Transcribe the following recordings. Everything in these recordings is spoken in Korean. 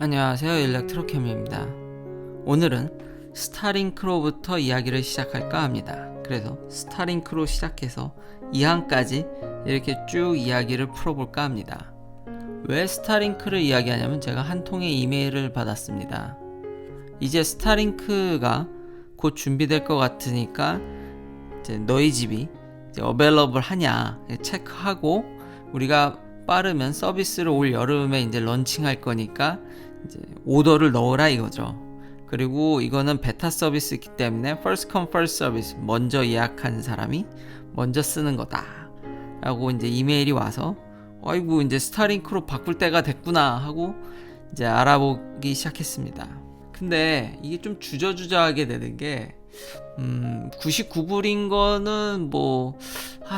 안녕하세요, 일렉트로캠입니다. 오늘은 스타링크로부터 이야기를 시작할까 합니다. 그래서 스타링크로 시작해서 2항까지 이렇게 쭉 이야기를 풀어볼까 합니다. 왜 스타링크를 이야기하냐면 제가 한 통의 이메일을 받았습니다. 이제 스타링크가 곧 준비될 것 같으니까 이제 너희 집이 이제 어베일러블 하냐 체크하고, 우리가 빠르면 서비스를 올 여름에 이제 런칭할 거니까 이제 오더를 넣으라 이거죠. 그리고 이거는 베타 서비스이기 때문에 first come first service, 먼저 예약한 사람이 먼저 쓰는 거다 라고 이제 이메일이 와서 아이고 이제 스타링크로 바꿀 때가 됐구나 하고 이제 알아보기 시작했습니다. 근데 이게 좀 주저주저하게 되는 게 99불인 거는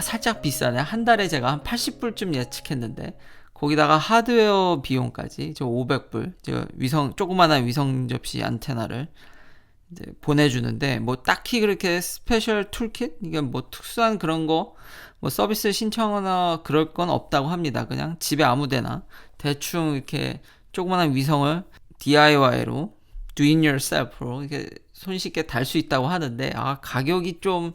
살짝 비싸네. 한 달에 제가 한 80불쯤 예측했는데 거기다가 하드웨어 비용까지 500불, 제가 조그만한 위성 접시 안테나를 이제 보내주는데 딱히 그렇게 스페셜 툴킷, 이게 특수한 그런 거 서비스 신청하거나 그럴 건 없다고 합니다. 그냥 집에 아무데나 대충 이렇게 조그만한 위성을 DIY로 do it yourself로 이렇게 손쉽게 달 수 있다고 하는데, 가격이 좀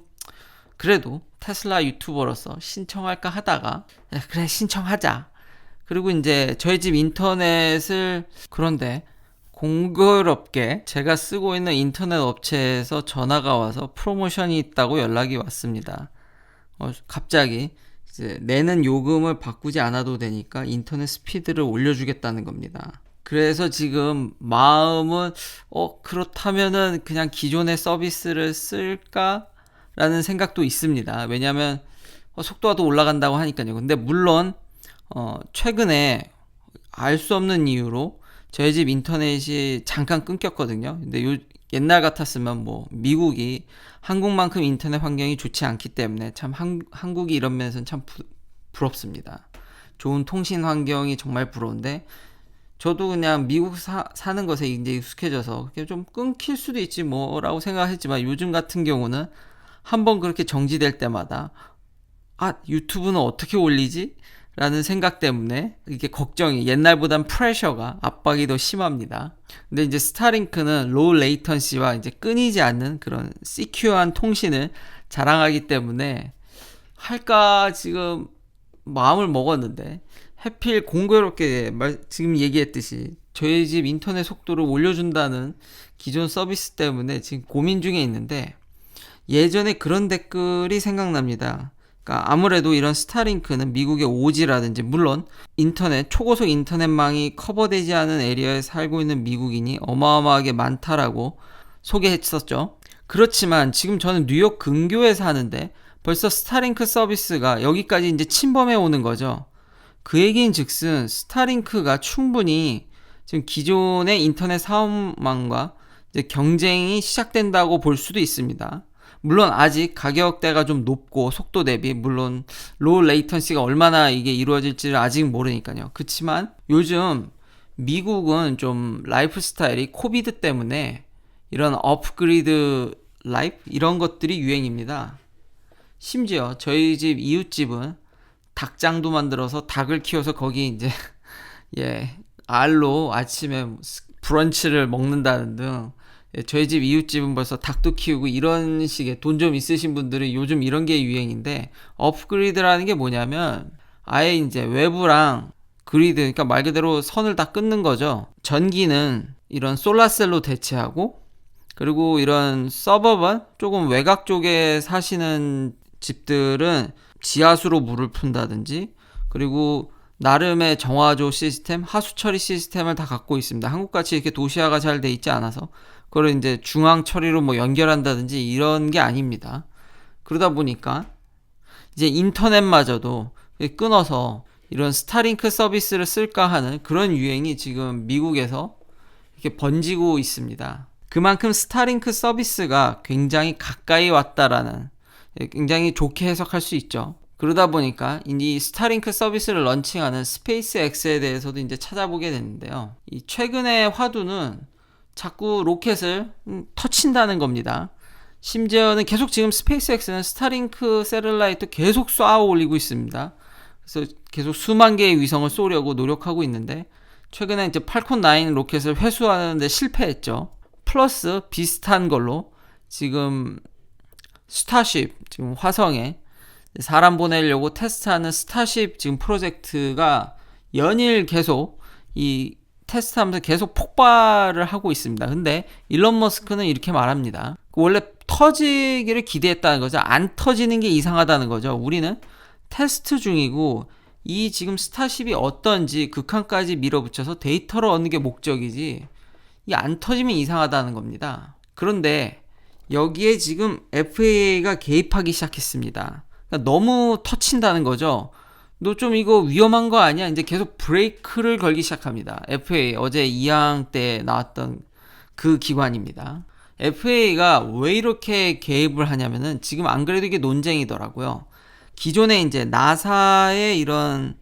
그래도 테슬라 유튜버로서 신청할까 하다가 그래 신청하자. 그리고 이제 저희 집 인터넷을, 그런데 공교롭게 제가 쓰고 있는 인터넷 업체에서 전화가 와서 프로모션이 있다고 연락이 왔습니다. 갑자기 이제 내는 요금을 바꾸지 않아도 되니까 인터넷 스피드를 올려주겠다는 겁니다. 그래서 지금 마음은 그렇다면은 그냥 기존의 서비스를 쓸까라는 생각도 있습니다. 왜냐하면 속도가 더 올라간다고 하니까요. 근데 물론 최근에 알 수 없는 이유로 저희 집 인터넷이 잠깐 끊겼거든요. 근데 옛날 같았으면 미국이 한국만큼 인터넷 환경이 좋지 않기 때문에 참 한국이 이런 면에서는 참 부럽습니다. 좋은 통신 환경이 정말 부러운데, 저도 그냥 미국 사는 것에 이제 익숙해져서 좀 끊길 수도 있지 뭐라고 생각했지만, 요즘 같은 경우는 한번 그렇게 정지될 때마다 유튜브는 어떻게 올리지? 라는 생각 때문에 이게 걱정이, 옛날보단 프레셔가, 압박이 더 심합니다. 근데 이제 스타링크는 로우 레이턴시와 이제 끊이지 않는 그런 시큐어한 통신을 자랑하기 때문에 할까 지금 마음을 먹었는데, 하필 공교롭게 지금 얘기했듯이 저희 집 인터넷 속도를 올려준다는 기존 서비스 때문에 지금 고민 중에 있는데, 예전에 그런 댓글이 생각납니다. 그러니까 아무래도 이런 스타링크는 미국의 오지라든지, 물론 초고속 인터넷망이 커버되지 않은 에리어에 살고 있는 미국인이 어마어마하게 많다라고 소개했었죠. 그렇지만 지금 저는 뉴욕 근교에 사는데 벌써 스타링크 서비스가 여기까지 이제 침범해 오는 거죠. 그 얘기인 즉슨 스타링크가 충분히 지금 기존의 인터넷 사업망과 이제 경쟁이 시작된다고 볼 수도 있습니다. 물론 아직 가격대가 좀 높고 속도 대비, 물론 로우 레이턴시가 얼마나 이게 이루어질지를 아직 모르니까요. 그렇지만 요즘 미국은 좀 라이프 스타일이 코비드 때문에 이런 업그레이드 라이프 이런 것들이 유행입니다. 심지어 저희 집 이웃집은 닭장도 만들어서 닭을 키워서 거기 이제 알로 아침에 브런치를 먹는다는 등, 저희 집 이웃집은 벌써 닭도 키우고, 이런 식의 돈 좀 있으신 분들은 요즘 이런 게 유행인데, 업그레이드라는 게 뭐냐면 아예 이제 외부랑 그리드, 그러니까 말 그대로 선을 다 끊는 거죠. 전기는 이런 솔라셀로 대체하고, 그리고 이런 서버번 조금 외곽 쪽에 사시는 집들은 지하수로 물을 푼다든지, 그리고 나름의 정화조 시스템, 하수 처리 시스템을 다 갖고 있습니다. 한국같이 이렇게 도시화가 잘 돼 있지 않아서 그걸 이제 중앙 처리로 연결한다든지 이런 게 아닙니다. 그러다 보니까 이제 인터넷마저도 끊어서 이런 스타링크 서비스를 쓸까 하는 그런 유행이 지금 미국에서 이렇게 번지고 있습니다. 그만큼 스타링크 서비스가 굉장히 가까이 왔다라는, 굉장히 좋게 해석할 수 있죠. 그러다 보니까 이 스타링크 서비스를 런칭하는 스페이스X에 대해서도 이제 찾아보게 됐는데요. 이 최근의 화두는 자꾸 로켓을 터친다는 겁니다. 심지어는 계속 지금 스페이스X는 스타링크 셀룰라이트 계속 쏘아 올리고 있습니다. 그래서 계속 수만 개의 위성을 쏘려고 노력하고 있는데, 최근에 이제 팔콘 9 로켓을 회수하는데 실패했죠. 플러스 비슷한 걸로 지금 스타쉽, 지금 화성에 사람 보내려고 테스트하는 스타쉽 지금 프로젝트가 연일 계속 이 테스트하면서 계속 폭발을 하고 있습니다. 근데 일론 머스크는 이렇게 말합니다. 원래 터지기를 기대했다는 거죠. 안 터지는 게 이상하다는 거죠. 우리는 테스트 중이고 이 지금 스타쉽이 어떤지 극한까지 밀어붙여서 데이터를 얻는 게 목적이지 이 안 터지면 이상하다는 겁니다. 그런데 여기에 지금 FAA가 개입하기 시작했습니다. 그러니까 너무 터친다는 거죠. 너 좀 이거 위험한 거 아니야? 이제 계속 브레이크를 걸기 시작합니다. FAA 어제 2양 때 나왔던 그 기관입니다. FAA가 왜 이렇게 개입을 하냐면은 지금 안 그래도 이게 논쟁이더라고요. 기존에 이제 나사의 이런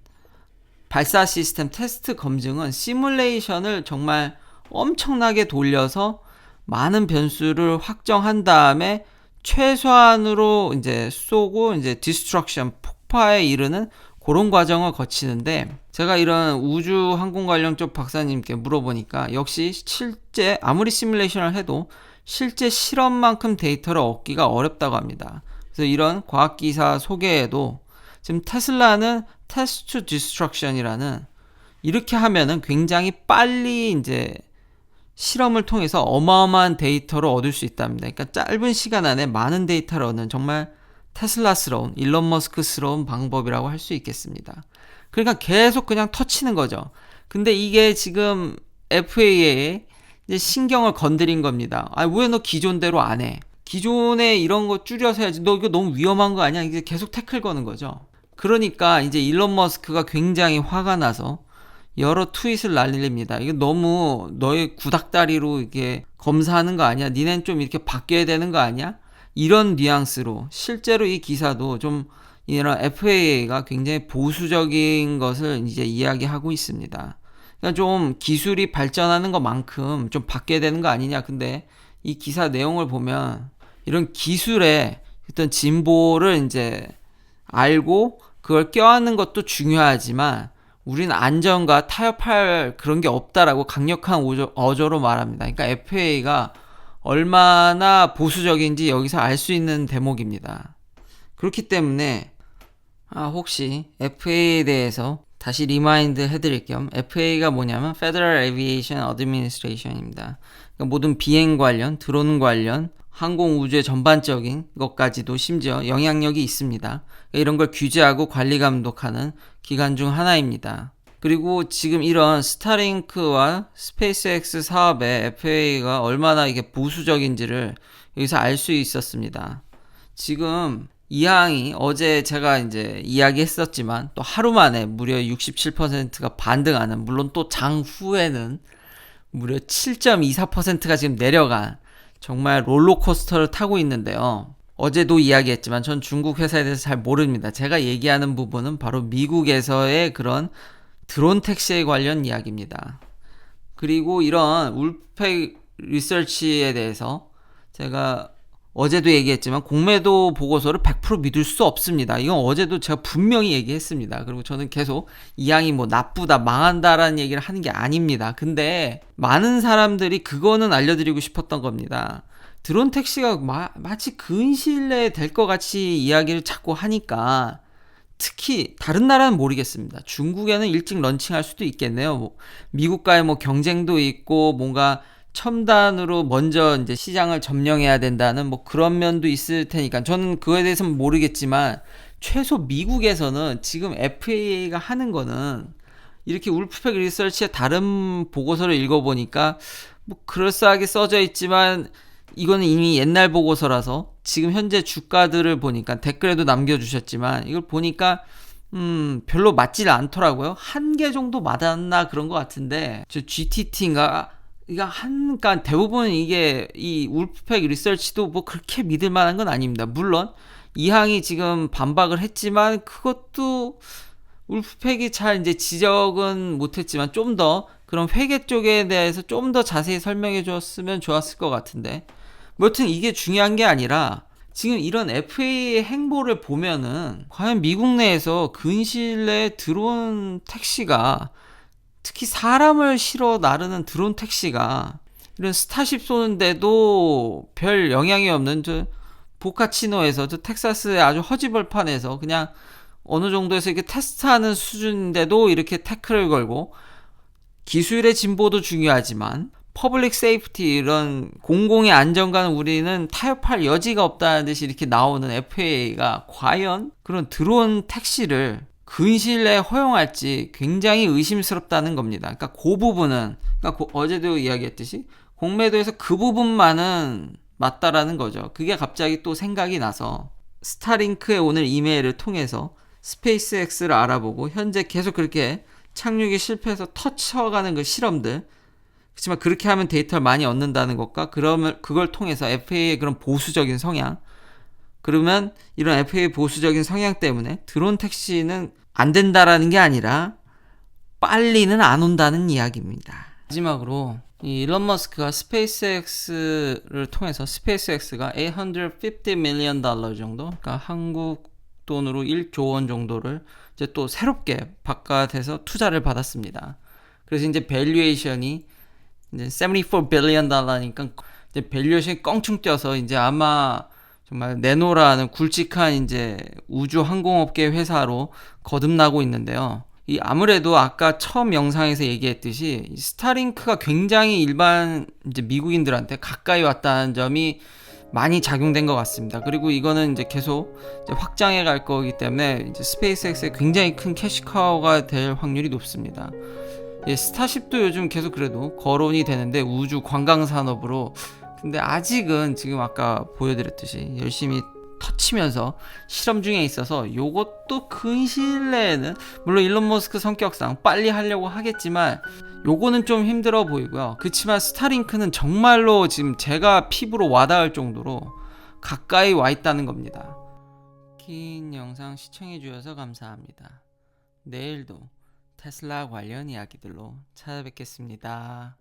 발사 시스템 테스트 검증은 시뮬레이션을 정말 엄청나게 돌려서 많은 변수를 확정한 다음에 최소한으로 이제 쏘고 이제 디스트럭션 폭파에 이르는 그런 과정을 거치는데 제가 이런 우주 항공 관련 쪽 박사님께 물어보니까 역시 실제 아무리 시뮬레이션을 해도 실제 실험만큼 데이터를 얻기가 어렵다고 합니다. 그래서 이런 과학기사 소개에도 지금 테슬라는 테스트 투 디스트럭션이라는 이렇게 하면은 굉장히 빨리 이제 실험을 통해서 어마어마한 데이터를 얻을 수 있답니다. 그러니까 짧은 시간 안에 많은 데이터를 얻는 정말 테슬라스러운 일론 머스크스러운 방법이라고 할 수 있겠습니다. 그러니까 계속 그냥 터치는 거죠. 근데 이게 지금 FAA에 이제 신경을 건드린 겁니다. 아, 왜 너 기존대로 안 해? 기존에 이런 거 줄여서 해야지. 너 이거 너무 위험한 거 아니야? 이제 계속 태클 거는 거죠. 그러니까 이제 일론 머스크가 굉장히 화가 나서 여러 트윗을 날립니다. 이게 너무 너의 구닥다리로 이게 검사하는 거 아니야? 니넨 좀 이렇게 바뀌어야 되는 거 아니야? 이런 뉘앙스로 실제로 이 기사도 좀 이런 FAA가 굉장히 보수적인 것을 이제 이야기하고 있습니다. 그러니까 좀 기술이 발전하는 것만큼 좀 바뀌어야 되는 거 아니냐. 근데 이 기사 내용을 보면 이런 기술의 어떤 진보를 이제 알고 그걸 껴안는 것도 중요하지만 우리는 안전과 타협할 그런 게 없다라고 강력한 어조로 말합니다. 그러니까 FAA가 얼마나 보수적인지 여기서 알 수 있는 대목입니다. 그렇기 때문에 혹시 FAA에 대해서 다시 리마인드 해드릴 겸 FAA가 뭐냐면 Federal Aviation Administration입니다. 그러니까 모든 비행 관련, 드론 관련, 항공 우주의 전반적인 것까지도 심지어 영향력이 있습니다. 그러니까 이런 걸 규제하고 관리 감독하는 기관 중 하나입니다. 그리고 지금 이런 스타링크와 스페이스X 사업에 FAA가 얼마나 이게 보수적인지를 여기서 알 수 있었습니다. 지금 이 항이 어제 제가 이제 이야기했었지만 또 하루 만에 무려 67%가 반등하는, 물론 또 장 후에는 무려 7.24%가 지금 내려간 정말 롤러코스터를 타고 있는데요. 어제도 이야기했지만 전 중국 회사에 대해서 잘 모릅니다. 제가 얘기하는 부분은 바로 미국에서의 그런 드론 택시에 관련 이야기입니다. 그리고 이런 울펙 리서치에 대해서 제가 어제도 얘기했지만 공매도 보고서를 100% 믿을 수 없습니다. 이건 어제도 제가 분명히 얘기했습니다. 그리고 저는 계속 이 양이 뭐 나쁘다, 망한다라는 얘기를 하는 게 아닙니다. 근데 많은 사람들이 그거는 알려드리고 싶었던 겁니다. 드론 택시가 마치 근시일내에 될 것 같이 이야기를 자꾸 하니까, 특히 다른 나라는 모르겠습니다. 중국에는 일찍 런칭할 수도 있겠네요. 미국과의 경쟁도 있고 뭔가 첨단으로 먼저 이제 시장을 점령해야 된다는 그런 면도 있을 테니까 저는 그거에 대해서는 모르겠지만, 최소 미국에서는 지금 FAA가 하는 거는 이렇게 울프팩 리서치의 다른 보고서를 읽어보니까 그럴싸하게 써져 있지만 이거는 이미 옛날 보고서라서 지금 현재 주가들을 보니까, 댓글에도 남겨주셨지만 이걸 보니까 별로 맞질 않더라고요. 한 개 정도 맞았나 그런 것 같은데, 저 GTT인가 그러니까 대부분 이게 이 울프팩 리서치도 그렇게 믿을 만한 건 아닙니다. 물론 이 항이 지금 반박을 했지만 그것도 울프팩이 잘 이제 지적은 못했지만 좀 더 그런 회계 쪽에 대해서 좀 더 자세히 설명해 줬으면 좋았을 것 같은데, 여튼 이게 중요한 게 아니라 지금 이런 FAA의 행보를 보면은 과연 미국 내에서 근시일 내에 드론 택시가, 특히 사람을 실어 나르는 드론 택시가 이런 스타쉽 쏘는데도 별 영향이 없는 저 보카치노에서 저 텍사스의 아주 허지벌판에서 그냥 어느 정도에서 이렇게 테스트하는 수준인데도 이렇게 태클을 걸고, 기술의 진보도 중요하지만 퍼블릭 세이프티, 이런 공공의 안전과는 우리는 타협할 여지가 없다는 듯이 이렇게 나오는 FAA가 과연 그런 드론 택시를 근시일 내에 허용할지 굉장히 의심스럽다는 겁니다. 그러니까 그 부분은, 그러니까 어제도 이야기했듯이 공매도에서 그 부분만은 맞다라는 거죠. 그게 갑자기 또 생각이 나서 스타링크의 오늘 이메일을 통해서 스페이스X를 알아보고 현재 계속 그렇게 착륙이 실패해서 터쳐가는 그 실험들, 그렇지만 그렇게 하면 데이터를 많이 얻는다는 것과, 그러면 그걸 통해서 FAA의 그런 보수적인 성향, 그러면 이런 FAA 보수적인 성향 때문에 드론 택시는 안 된다라는 게 아니라 빨리는 안 온다는 이야기입니다. 마지막으로 이 일론 머스크가 스페이스X를 통해서, 스페이스X가 $850 million 정도, 그러니까 한국 돈으로 1조 원 정도를 이제 또 새롭게 바깥에서 투자를 받았습니다. 그래서 이제 밸류에이션이 이제 74 billion 달러니까 이제 밸류에이션이 껑충 뛰어서 이제 아마 정말 내노라는 굵직한 이제 우주 항공업계 회사로 거듭나고 있는데요. 이 아무래도 아까 처음 영상에서 얘기했듯이 이 스타링크가 굉장히 일반 이제 미국인들한테 가까이 왔다는 점이 많이 작용된 것 같습니다. 그리고 이거는 이제 계속 이제 확장해 갈 거기 때문에 이제 스페이스X에 굉장히 큰 캐시카우가 될 확률이 높습니다. 예, 스타쉽도 요즘 계속 그래도 거론이 되는데 우주 관광 산업으로, 근데 아직은 지금 아까 보여드렸듯이 열심히 터치면서 실험 중에 있어서 요것도 근시일 내에는, 물론 일론 머스크 성격상 빨리 하려고 하겠지만 요거는 좀 힘들어 보이고요. 그렇지만 스타링크는 정말로 지금 제가 피부로 와닿을 정도로 가까이 와 있다는 겁니다. 긴 영상 시청해 주셔서 감사합니다. 내일도 테슬라 관련 이야기들로 찾아뵙겠습니다.